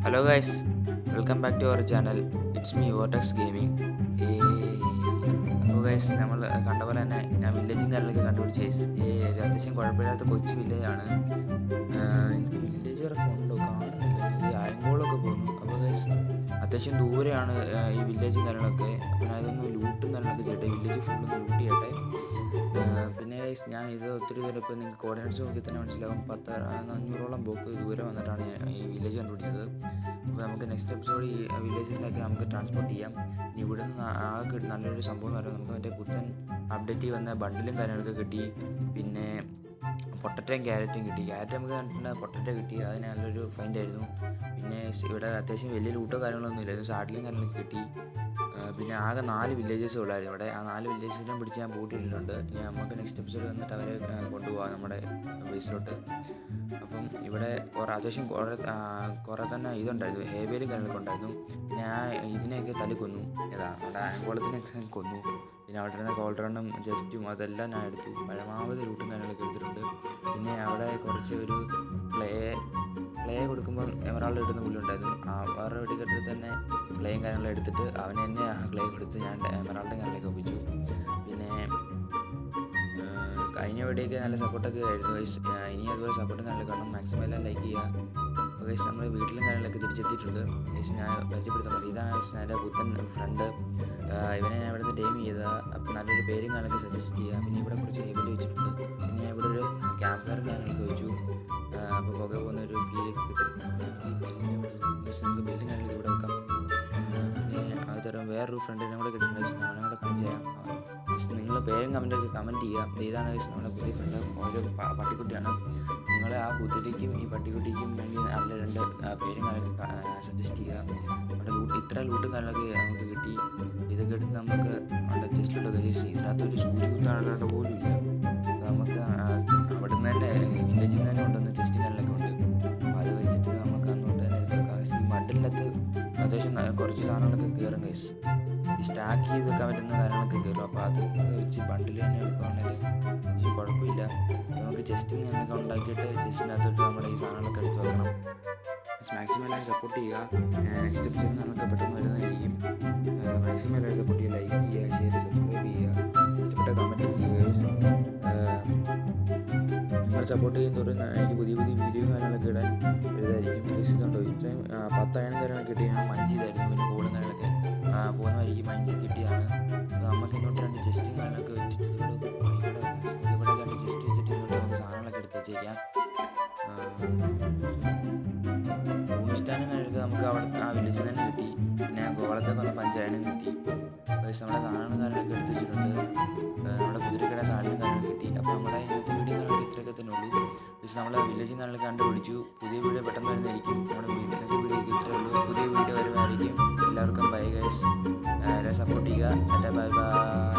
Hello guys, welcome back to our channel. It's me Vortex gaming. അപ്പോൾ guys, നമ്മൾ കണ്ട പോലെ തന്നെ ഞാൻ വില്ലേജും കാര്യങ്ങളൊക്കെ കണ്ടുപിടിച്ച് ഗൈസ്. ഒരു അത്യാവശ്യം കുഴപ്പമില്ലാത്ത കൊച്ചു വില്ലേജാണ്. എനിക്ക് വില്ലേജറൊക്കെ ഉണ്ടോ കാണുന്നില്ല. ഈ അയങ്കോളൊക്കെ പോകുന്നു. അപ്പോൾ ഗൈസ്, അത്യാവശ്യം ദൂരെയാണ് ഈ വില്ലേജും കാര്യങ്ങളൊക്കെ. അപ്പോൾ ഞാൻ ഇതൊന്ന് ലൂട്ടും കാര്യങ്ങളൊക്കെ ചെയ്യട്ടെ, വില്ലേജ് ഫുള്ളൊന്ന് ലൂട്ട് ചെയ്യട്ടെ. പിന്നെ ഗൈസ്, ഞാൻ ഇത് ഒത്തിരി ദൂരം ഇപ്പോൾ നിങ്ങൾക്ക് കോർഡിനേറ്റ്സ് നോക്കി തന്നെ മനസ്സിലാവും. 500-400 ബ്ലോക്ക് ദൂരെ വന്നിട്ടാണ് ഞാൻ ഈ വില്ലേജ് കണ്ടുപിടിച്ചത്. അപ്പോൾ നമുക്ക് നെക്സ്റ്റ് എപ്പിസോഡ് ഈ വില്ലേജിലേക്ക് നമുക്ക് ട്രാൻസ്പോർട്ട് ചെയ്യാം. ഇനി ഇവിടെ നിന്ന് ആകെ നല്ലൊരു സംഭവം എന്ന് പറയുന്നത്, നമുക്ക് മറ്റേ പുത്തൻ അപ്ഡേറ്റ് വന്ന ബണ്ടിലും കാര്യങ്ങളൊക്കെ കിട്ടി. പിന്നെ പൊട്ടറ്റയും ക്യാരറ്റും കിട്ടി. ക്യാരറ്റ് നമുക്ക് കണ്ടിട്ടുണ്ട്, പൊട്ടറ്റോ കിട്ടി. അതിന് നല്ലൊരു ഫൈൻഡ് ആയിരുന്നു. പിന്നെ ഇവിടെ അത്യാവശ്യം വലിയ ലൂട്ടോ കാര്യങ്ങളൊന്നും ഇല്ലായിരുന്നു. സാഡിലും കാര്യങ്ങളൊക്കെ കിട്ടി. പിന്നെ ആകെ 4 വില്ലേജസ് ഉള്ളായിരുന്നു ഇവിടെ. ആ 4 വില്ലേജസിനെ പിടിച്ച് ഞാൻ പൂട്ടിയിട്ടുണ്ട്. ഇനി നമുക്ക് നെക്സ്റ്റ് എപ്പിസോഡ് വന്നിട്ട് അവരെ കൊണ്ടുപോകാം നമ്മുടെ ബേസിലോട്ട്. അപ്പം ഇവിടെ അത്യാവശ്യം കുറേ തന്നെ ഇതുണ്ടായിരുന്നു, ഹേബിയലും കാര്യങ്ങളൊക്കെ ഉണ്ടായിരുന്നു. പിന്നെ ഇതിനെയൊക്കെ കൊന്നു. നമ്മുടെ ആങ്കോളത്തിനൊക്കെ കൊന്നു. പിന്നെ അവിടെ ഇരുന്ന കോൾഡ്രണ്ണും ജസ്റ്റും അതെല്ലാം ഞാൻ എടുത്തു. പരമാവധി ലൂട്ടും കാര്യങ്ങളൊക്കെ എടുത്തിട്ടുണ്ട്. പിന്നെ അവിടെ കുറച്ച് ഒരു പ്ലേ കൊടുക്കുമ്പം എമറാൾഡ് ഇടുന്ന പുള്ളിയുണ്ടായിരുന്നു. അവരുടെ വെടിക്കെട്ടിൽ തന്നെ പ്ലേയും കാര്യങ്ങളും എടുത്തിട്ട് അവന് തന്നെ ക്ലേ കൊടുത്ത് ഞാൻ എമറാൾഡും കാര്യങ്ങളൊക്കെ ഒപ്പിച്ചു. പിന്നെ കഴിഞ്ഞ വീഡിയോക്ക് നല്ല സപ്പോർട്ടൊക്കെ ആയിരുന്നു ഗൈസ്. ഇനി അതുപോലെ സപ്പോർട്ടും കാര്യങ്ങളൊക്കെ കാണും. മാക്സിമം എല്ലാം ലൈക്ക് ചെയ്യുക. അപ്പോൾ ഗൈസ്, നമ്മൾ വീട്ടിലും കാര്യങ്ങളൊക്കെ തിരിച്ചെത്തിയിട്ടുണ്ട്. ഗൈസ്, ഞാൻ പരിചയപ്പെടുത്താൻ പറ്റും. ഇതാണ് ഗൈസ് എൻ്റെ പുത്തൻ ഫ്രണ്ട്. ഇവനെ ഞാൻ ഇവിടുന്ന് ടൈം ചെയ്ത. അപ്പോൾ നല്ലൊരു പേരും കാര്യങ്ങളൊക്കെ സജസ്റ്റ് ചെയ്യുക. പിന്നെ ഇവിടെ കുറച്ച് ഹേബിൽ വെച്ചിട്ടുണ്ട്. പിന്നെ ഞാൻ ഇവിടെ ഒരു ക്യാമ്പ് ഫയർ കാര്യങ്ങളൊക്കെ വെച്ചു. അപ്പോൾ പുക പോകുന്ന ഒരു ഫീലൊക്കെ കിട്ടും. നമുക്ക് ബില്ലും കാര്യങ്ങളൊക്കെ ഇവിടെ വെക്കാം. പിന്നെ അതുതരം വേറൊരു ഫ്രണ്ടിനെ കൂടെ കിട്ടുന്നുണ്ട്. അവനെ കൂടെ കാണിച്ചു തരാം. നിങ്ങൾ പേരും കമൻറ്റ് ചെയ്യുക. ഇതാണ് നമ്മുടെ പുതിയ ഫ്രണ്ട്. ഒരു പട്ടിക്കുട്ടിയാണ്. നിങ്ങൾ ആ കുതിരയ്ക്കും ഈ പട്ടിക്കുട്ടിക്കും വേണ്ടി നല്ല 2 പേരും കാര്യങ്ങളൊക്കെ സജസ്റ്റ് ചെയ്യുക. നമ്മുടെ ഇത്ര ലൂട്ടും കാര്യങ്ങളൊക്കെ നമുക്ക് കിട്ടി. ഇതൊക്കെ എടുത്ത് നമുക്ക് അവിടെ ചെസ്റ്റിലൊക്കെ ഇതിനകത്തൊരു സൂചി കുത്താനുള്ള പോലും ഇല്ല. നമുക്ക് അവിടെ നിന്ന് തന്നെ വില്ലേജിൽ നിന്ന് തന്നെ ഉണ്ടെന്ന് ചെസ്റ്റും കാര്യങ്ങളൊക്കെ ഉണ്ട്. അപ്പോൾ അത് വെച്ചിട്ട് നമുക്ക് അങ്ങോട്ട് തന്നെ എടുത്ത് വെക്കാം. ഈ മഡിലത്ത് അത്യാവശ്യം കുറച്ച് സാധനങ്ങളൊക്കെ കയറും ഗൈസ്. ഈ സ്റ്റാക്ക് ചെയ്ത് വെക്കാൻ പറ്റുന്ന കാര്യങ്ങളൊക്കെ കയറും. അപ്പോൾ അതൊക്കെ വെച്ച് ബണ്ടിൽ തന്നെ എടുക്കുകയാണെങ്കിൽ പക്ഷേ കുഴപ്പമില്ല. നമുക്ക് ചെസ്റ്റിൽ നിന്ന് ഉണ്ടാക്കിയിട്ട് ചെസ്റ്റിനകത്തോട്ട് നമ്മുടെ ഈ സാധനങ്ങളൊക്കെ എടുത്ത് വെക്കണം. മാക്സിമം എല്ലാവരും സപ്പോർട്ട് ചെയ്യുക. നെക്സ്റ്റ് എപ്പിസോഡ് നമുക്ക് പെട്ടെന്ന് വരുന്നതായിരിക്കും. മാക്സിമം എല്ലാവരും സപ്പോർട്ട് ചെയ്യുക, ലൈക്ക് ചെയ്യുക, ഷെയർ ചെയ്യുക, സബ്സ്ക്രൈബ് ചെയ്യുക, ഇഷ്ടപ്പെട്ട കമൻറ്റ് ചെയ്യുക. നിങ്ങൾ സപ്പോർട്ട് ചെയ്യുന്നതോറും എനിക്ക് പുതിയ വീഡിയോ കാര്യങ്ങളൊക്കെ ഇടാൻ ഇതായിരിക്കും. പ്ലീസ് ഇതുണ്ടോ ഇത്രയും 10 അയൺ കാര്യങ്ങളൊക്കെ കിട്ടി ഞാൻ മൈൻഡ് ചെയ്തായിരുന്നു. പിന്നെ കോളും കാര്യങ്ങളൊക്കെ പോകുന്ന വഴിക്ക് മൈൻഡ് ചെയ്ത് കിട്ടിയതാണ്. നമുക്ക് ഇങ്ങോട്ട് 2 ചെസ്റ്റും കാര്യങ്ങളൊക്കെ വെച്ചിട്ട് ഇവിടെ 2 ചെസ്റ്റ് വെച്ചിട്ട് ഇങ്ങോട്ട് നമുക്ക് സാധനങ്ങളൊക്കെ എടുത്ത് വെച്ചേക്കാം. പൂസ്റ്റാനും കാര്യങ്ങളൊക്കെ നമുക്ക് അവിടെ ആ വില്ലേജിൽ തന്നെ കിട്ടി. പിന്നെ ഗോളത്തേക്ക് വന്ന പഞ്ചായനും കിട്ടി. പക്ഷേ നമ്മുടെ സാധനങ്ങളും കാര്യങ്ങളൊക്കെ എടുത്ത് വെച്ചിട്ടുണ്ട്. നമ്മുടെ കുതിരക്കട സാധനങ്ങളും കാര്യങ്ങളും കിട്ടി. അപ്പോൾ നമ്മുടെ ഇന്നത്തെ വീഡിയോ കാര്യങ്ങളൊക്കെ ഇത്രയൊക്കെ തന്നെ ഉള്ളൂ. പക്ഷേ നമ്മൾ വില്ലേജും കാര്യങ്ങളൊക്കെ കണ്ടുപിടിച്ചു. പുതിയ വീഡിയോ പെട്ടെന്ന് വരുന്നതായിരിക്കും. നമ്മുടെ ഇന്നത്തെ വീഡിയോക്ക് ഇത്രയേ ഉള്ളൂ. പുതിയ വീഡിയോ വരുന്നതായിരിക്കും. എല്ലാവർക്കും ബൈ ഗൈസ്. എല്ലാവരും സപ്പോർട്ട് ചെയ്യുക. Bye bye.